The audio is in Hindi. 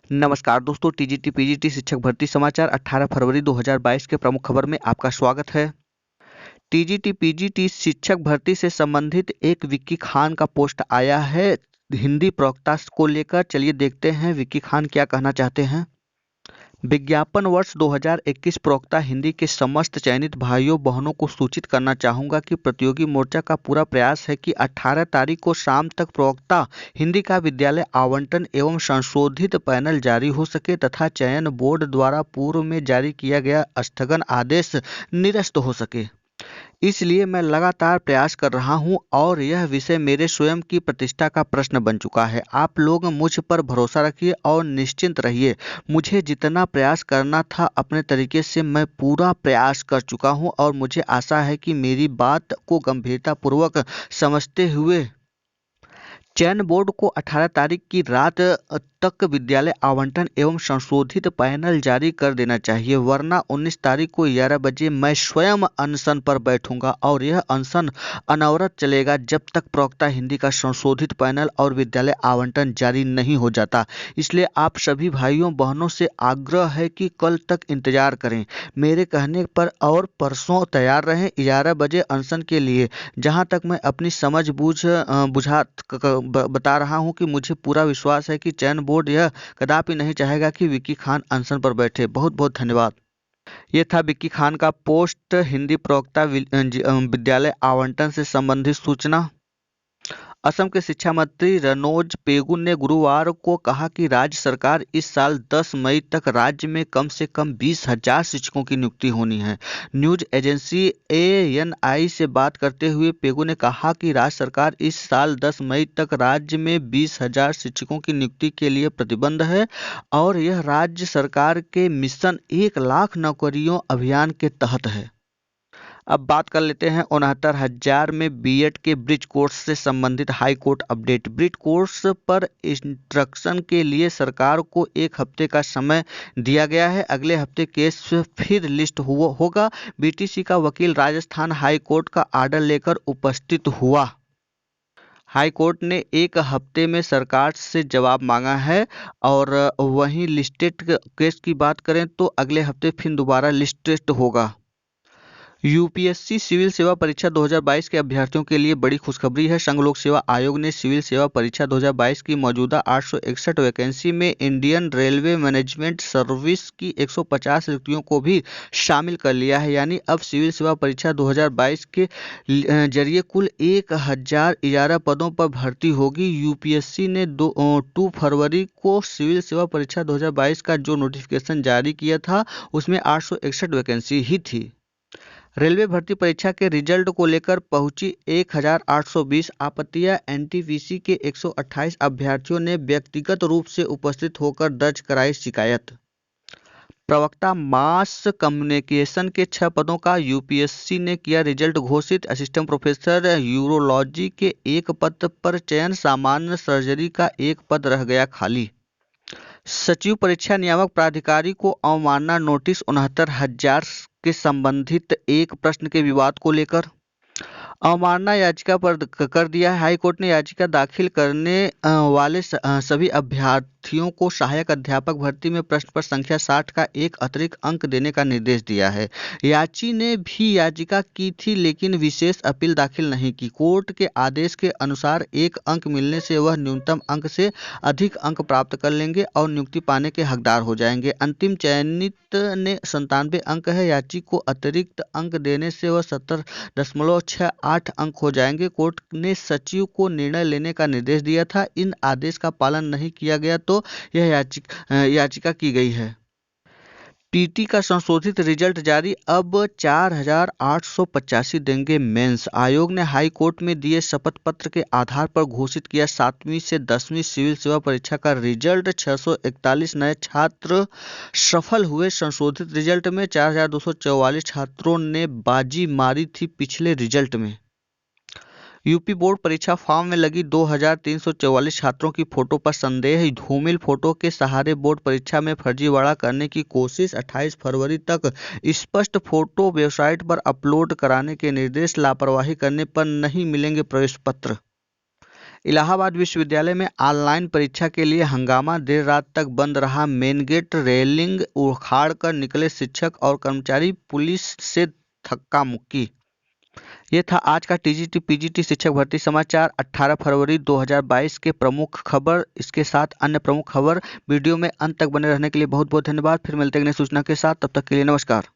नमस्कार दोस्तों, टीजीटी पीजीटी शिक्षक भर्ती समाचार 18 फरवरी 2022 के प्रमुख खबर में आपका स्वागत है। टीजीटी पीजीटी शिक्षक भर्ती से संबंधित एक विक्की खान का पोस्ट आया है हिंदी प्रवक्ता को लेकर। चलिए देखते हैं विक्की खान क्या कहना चाहते हैं। विज्ञापन वर्ष 2021 प्रवक्ता हिंदी के समस्त चयनित भाइयों बहनों को सूचित करना चाहूँगा कि प्रतियोगी मोर्चा का पूरा प्रयास है कि 18 तारीख को शाम तक प्रवक्ता हिंदी का विद्यालय आवंटन एवं संशोधित पैनल जारी हो सके तथा चयन बोर्ड द्वारा पूर्व में जारी किया गया स्थगन आदेश निरस्त हो सके। इसलिए मैं लगातार प्रयास कर रहा हूं और यह विषय मेरे स्वयं की प्रतिष्ठा का प्रश्न बन चुका है। आप लोग मुझ पर भरोसा रखिए और निश्चिंत रहिए। मुझे जितना प्रयास करना था अपने तरीके से मैं पूरा प्रयास कर चुका हूं और मुझे आशा है कि मेरी बात को गंभीरतापूर्वक समझते हुए चयन बोर्ड को 18 तारीख की रात तक विद्यालय आवंटन एवं संशोधित पैनल जारी कर देना चाहिए, वरना 19 तारीख को 11 बजे मैं स्वयं अनशन पर बैठूंगा और यह अनशन अनवरत चलेगा जब तक प्रवक्ता हिंदी का संशोधित पैनल और विद्यालय आवंटन जारी नहीं हो जाता। इसलिए आप सभी भाइयों बहनों से आग्रह है कि कल तक इंतजार करें मेरे कहने पर और परसों तैयार रहें 11 बजे अनशन के लिए। जहां तक मैं अपनी समझ बुझा बता रहा हूं कि मुझे पूरा विश्वास है कि चयन बोर्ड यह कदापि नहीं चाहेगा कि विक्की खान अनशन पर बैठे। बहुत बहुत धन्यवाद। ये था विक्की खान का पोस्ट हिंदी प्रवक्ता विद्यालय आवंटन से संबंधित सूचना। असम के शिक्षा मंत्री रनोज पेगू ने गुरुवार को कहा कि राज्य सरकार इस साल 10 मई तक राज्य में कम से कम 20,000 शिक्षकों की नियुक्ति होनी है। न्यूज एजेंसी ANI से बात करते हुए पेगू ने कहा कि राज्य सरकार इस साल 10 मई तक राज्य में 20,000 शिक्षकों की नियुक्ति के लिए प्रतिबद्ध है और यह राज्य सरकार के मिशन 1 लाख नौकरियों अभियान के तहत है। अब बात कर लेते हैं 69,000 में बीएड के ब्रिज कोर्स से संबंधित high court update. Bridge course पर इंस्ट्रक्शन के लिए सरकार को 1 हफ्ते का समय दिया गया है। अगले हफ्ते केस फिर लिस्ट होगा। बीटीसी का वकील राजस्थान हाई कोर्ट का आर्डर लेकर उपस्थित हुआ। हाई कोर्ट ने 1 हफ्ते में सरकार से जवाब मांगा है और वहीं लिस्टेड केस की बात करें तो अगले हफ्ते फिर दोबारा लिस्टेड होगा। यूपीएससी सिविल सेवा परीक्षा 2022 के अभ्यर्थियों के लिए बड़ी खुशखबरी है। संघ लोक सेवा आयोग ने सिविल सेवा परीक्षा 2022 की मौजूदा 861 वैकेंसी में इंडियन रेलवे मैनेजमेंट सर्विस की 150 रिक्तियों को भी शामिल कर लिया है। यानी अब सिविल सेवा परीक्षा 2022 के जरिए कुल 1011 पदों पर भर्ती होगी। यूपीएससी ने 2 फरवरी को सिविल सेवा परीक्षा 2022 का जो नोटिफिकेशन जारी किया था उसमें 861 वैकेंसी ही थी। रेलवे भर्ती परीक्षा के रिजल्ट को लेकर पहुंची 1,820 आपत्तियां। एनटीपीसी के 128 अभ्यर्थियों ने व्यक्तिगत रूप से उपस्थित होकर दर्ज कराई शिकायत। प्रवक्ता मास कम्युनिकेशन के 6 पदों का यूपीएससी ने किया रिजल्ट घोषित। असिस्टेंट प्रोफेसर यूरोलॉजी के 1 पद पर चयन, सामान्य सर्जरी का 1 पद रह गया खाली। सचिव परीक्षा नियामक प्राधिकारी को अवमानना नोटिस 69,000 के संबंधित एक प्रश्न के विवाद को लेकर अवमानना याचिका पर कर दिया है। हाईकोर्ट ने याचिका दाखिल करने वाले सभी अभ्यर्थियों को सहायक अध्यापक भर्ती में प्रश्न पत्र संख्या 60 का 1 अतिरिक्त अंक देने का निर्देश दिया है। याची ने भी याचिका की थी लेकिन विशेष अपील दाखिल नहीं की। कोर्ट के आदेश के अनुसार 1 अंक मिलने से वह न्यूनतम अंक से अधिक अंक प्राप्त कर लेंगे और नियुक्ति पाने के हकदार हो जाएंगे। अंतिम चयनित ने 97 अंक है। याची को अतिरिक्त अंक देने से वह 70.68 अंक हो जाएंगे। कोर्ट ने सचिव को निर्णय लेने का निर्देश दिया था। इन आदेश का पालन नहीं किया गया तो यह याचिका की गई है। टीटी का संशोधित रिजल्ट जारी, अब 4,885 देंगे मेंस। आयोग ने हाई कोर्ट में दिए शपथ पत्र के आधार पर घोषित किया 7वीं से 10वीं सिविल सेवा परीक्षा का रिजल्ट। 641 नए छात्र सफल हुए। संशोधित रिजल्ट में 4,244 छात्रों ने बाजी मारी थी पिछले रिजल्ट में। यूपी बोर्ड परीक्षा फॉर्म में लगी 2,344 छात्रों की फोटो पर संदेह। धूमिल फोटो के सहारे बोर्ड परीक्षा में फर्जीवाड़ा करने की कोशिश। 28 फरवरी तक स्पष्ट फोटो वेबसाइट पर अपलोड कराने के निर्देश। लापरवाही करने पर नहीं मिलेंगे प्रवेश पत्र। इलाहाबाद विश्वविद्यालय में ऑनलाइन परीक्षा के लिए हंगामा, देर रात तक बंद रहा मेन गेट, रेलिंग उखाड़ कर निकले शिक्षक और कर्मचारी, पुलिस से धक्का मुक्की। ये था आज का टीजीटी पीजीटी शिक्षक भर्ती समाचार 18 फरवरी 2022 के प्रमुख खबर। इसके साथ अन्य प्रमुख खबर वीडियो में अंत तक बने रहने के लिए बहुत बहुत धन्यवाद। फिर मिलते हैं अगली सूचना के साथ, तब तक के लिए नमस्कार।